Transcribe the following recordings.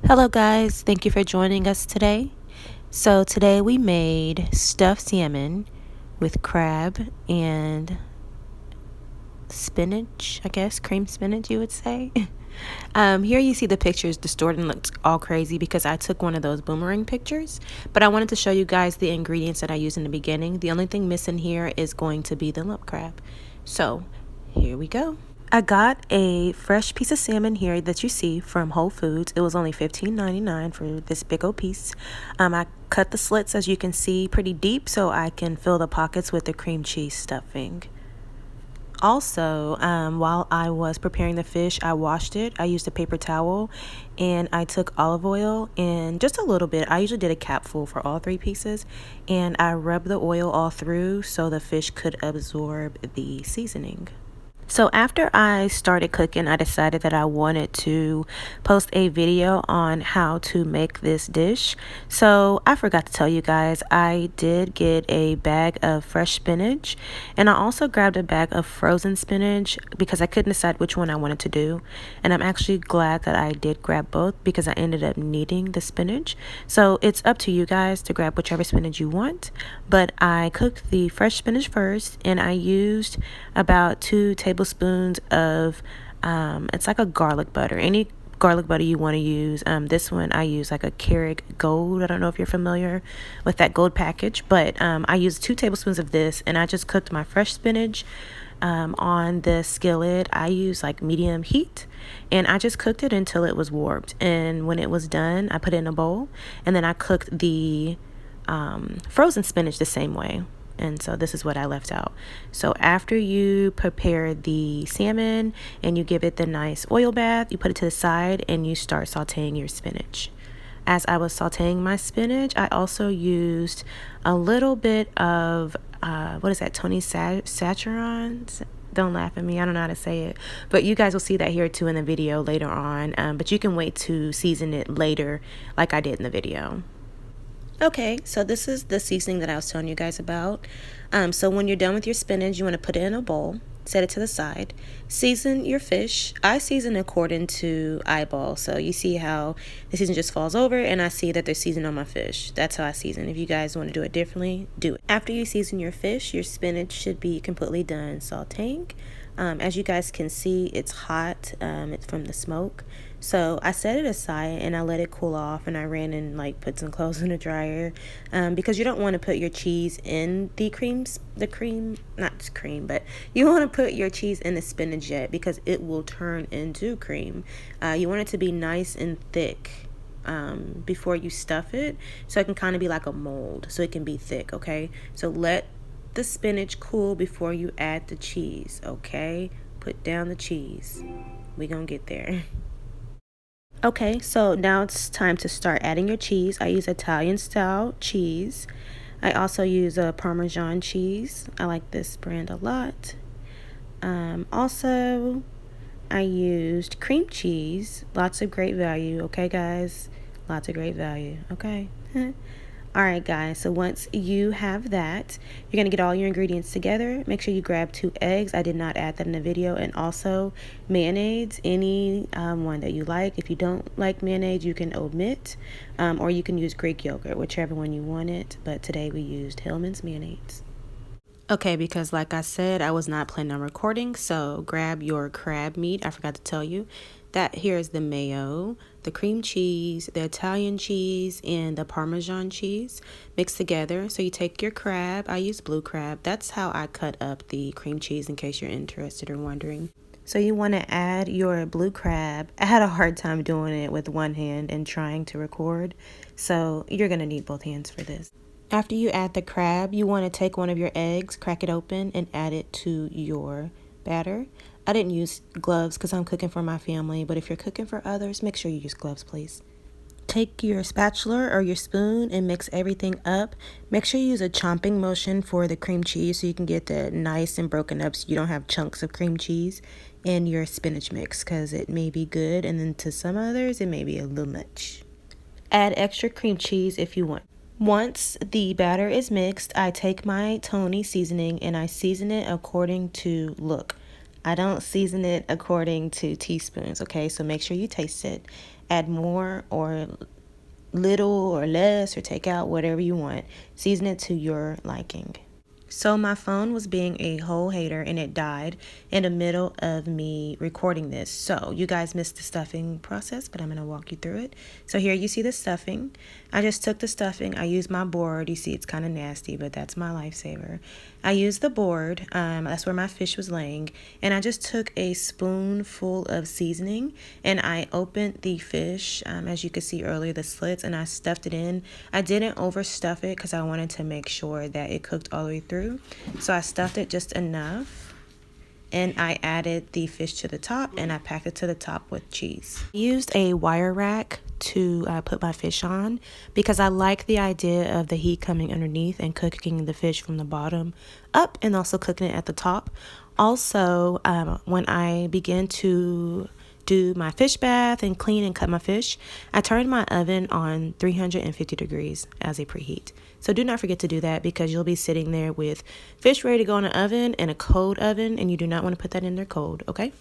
Hello guys, thank you for joining us today. So today we made stuffed salmon with crab and spinach, I guess, cream spinach you would say. Here you see the pictures distorted and looks all crazy because I took one of those boomerang pictures, but I wanted to show you guys the ingredients that I used in the beginning. The only thing missing here is going to be the lump crab. So here we go. I got a fresh piece of salmon here that you see from Whole Foods. It was only $15.99 for this big old piece. I cut the slits, as you can see, pretty deep so I can fill the pockets with the cream cheese stuffing. Also, while I was preparing the fish, I washed it. I used a paper towel and I took olive oil and just a little bit. I usually did a capful for all three pieces, and I rubbed the oil all through so the fish could absorb the seasoning. So after I started cooking, I decided that I wanted to post a video on how to make this dish. So I forgot to tell you guys, I did get a bag of fresh spinach, and I also grabbed a bag of frozen spinach because I couldn't decide which one I wanted to do. And I'm actually glad that I did grab both because I ended up needing the spinach. So it's up to you guys to grab whichever spinach you want. But I cooked the fresh spinach first, and I used about 2 tablespoons of it's like a garlic butter, any garlic butter you want to use. This one I use like a Carrick Gold. I don't know if you're familiar with that gold package, but I used 2 tablespoons of this, and I just cooked my fresh spinach on the skillet. I used like medium heat, and I just cooked it until it was warped, and when it was done I put it in a bowl, and then I cooked the frozen spinach the same way. And so this is what I left out. So after you prepare the salmon and you give it the nice oil bath, you put it to the side and you start sauteing your spinach. As I was sauteing my spinach, I also used a little bit of what is that, Tony Chachere? Don't laugh at me, I don't know how to say it, but you guys will see that here too in the video later on. But you can wait to season it later like I did in the video. Okay, so this is the seasoning that I was telling you guys about. So when you're done with your spinach, you want to put it in a bowl, set it to the side, season your fish. I season according to eyeball, so you see how the season just falls over, and I see that there's seasoning on my fish. That's how I season. If you guys want to do it differently, do it. After you season your fish, your spinach should be completely done sauteing. As you guys can see, it's hot. It's from the smoke. So I set it aside and I let it cool off, and I ran and put some clothes in the dryer because you don't want to put your cheese in the not cream, but you want to put your cheese in the spinach yet because it will turn into cream. You want it to be nice and thick before you stuff it, so it can kind of be like a mold, so it can be thick. Okay, so let the spinach cool before you add the cheese. Okay, put down the cheese. We gonna get there. Okay, so now it's time to start adding your cheese. I use Italian style cheese. I also use a Parmesan cheese. I like this brand a lot. Also, I used cream cheese. Lots of great value. Okay, guys, lots of great value. Okay. Alright guys, so once you have that, you're going to get all your ingredients together. Make sure you grab 2 eggs. I did not add that in the video. And also mayonnaise, any one that you like. If you don't like mayonnaise, you can omit, or you can use Greek yogurt, whichever one you want it. But today we used Hellmann's mayonnaise. Okay, because like I said, I was not planning on recording, so grab your crab meat. I forgot to tell you that here is the mayo, the cream cheese, the Italian cheese, and the Parmesan cheese mixed together. So you take your crab. I use blue crab. That's how I cut up the cream cheese, in case you're interested or wondering. So you want to add your blue crab. I had a hard time doing it with one hand and trying to record, so you're going to need both hands for this. After you add the crab, you want to take one of your eggs, crack it open, and add it to your batter. I didn't use gloves because I'm cooking for my family, but if you're cooking for others, make sure you use gloves, please. Take your spatula or your spoon and mix everything up. Make sure you use a chomping motion for the cream cheese so you can get that nice and broken up, so you don't have chunks of cream cheese in your spinach mix, because it may be good and then to some others it may be a little much. Add extra cream cheese if you want. Once the batter is mixed, I take my Tony seasoning and I season it according to look. I don't season it according to teaspoons, okay? So make sure you taste it. Add more or little or less, or take out whatever you want. Season it to your liking. So my phone was being a whole hater and it died in the middle of me recording this. So you guys missed the stuffing process, but I'm going to walk you through it. So here you see the stuffing. I just took the stuffing. I used my board. You see it's kind of nasty, but that's my lifesaver. I used the board. That's where my fish was laying. And I just took a spoonful of seasoning and I opened the fish, as you could see earlier, the slits, and I stuffed it in. I didn't overstuff it because I wanted to make sure that it cooked all the way through. So I stuffed it just enough and I added the fish to the top and I packed it to the top with cheese. I used a wire rack to put my fish on because I like the idea of the heat coming underneath and cooking the fish from the bottom up and also cooking it at the top. Also, when I begin to do my fish bath and clean and cut my fish, I turned my oven on 350 degrees as a preheat. So do not forget to do that because you'll be sitting there with fish ready to go in an oven and a cold oven, and you do not want to put that in there cold, okay?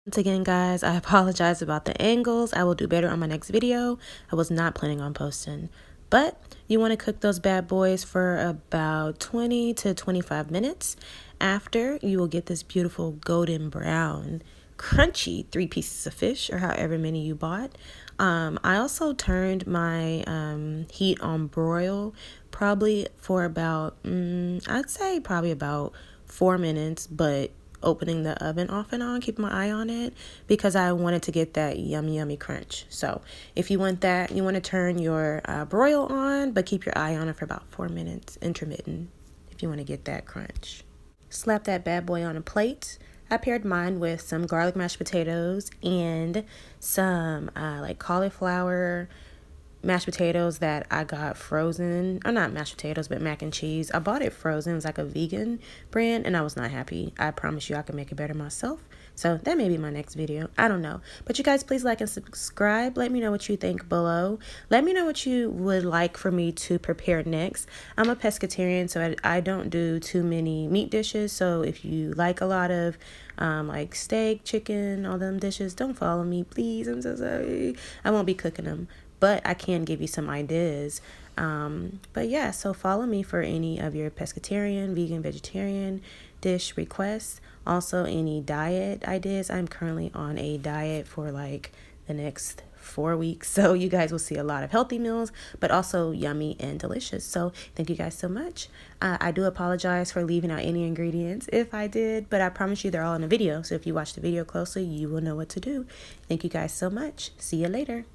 Once again, guys, I apologize about the angles. I will do better on my next video. I was not planning on posting. But you want to cook those bad boys for about 20 to 25 minutes. After, you will get this beautiful golden brown crunchy 3 pieces of fish, or however many you bought. I also turned my heat on broil probably for about I'd say probably about 4 minutes, but opening the oven off and on, keeping my eye on it because I wanted to get that yummy crunch. So if you want that, you want to turn your broil on, but keep your eye on it for about 4 minutes, intermittent, if you want to get that crunch. Slap that bad boy on a plate. I paired mine with some garlic mashed potatoes and some like cauliflower mashed potatoes that I got frozen, or not mashed potatoes, but mac and cheese. I bought it frozen. It was like a vegan brand and I was not happy. I promise you I can make it better myself. So that may be my next video. I don't know. But you guys, please like and subscribe. Let me know what you think below. Let me know what you would like for me to prepare next. I'm a pescatarian, so I don't do too many meat dishes. So if you like a lot of like steak, chicken, all them dishes, don't follow me, please. I'm so sorry. I won't be cooking them, but I can give you some ideas. But yeah, so follow me for any of your pescatarian, vegan, vegetarian dish requests. Also, any diet ideas. I'm currently on a diet for like the next 4 weeks. So you guys will see a lot of healthy meals, but also yummy and delicious. So thank you guys so much. I do apologize for leaving out any ingredients if I did, but I promise you they're all in the video. So if you watch the video closely, you will know what to do. Thank you guys so much. See you later.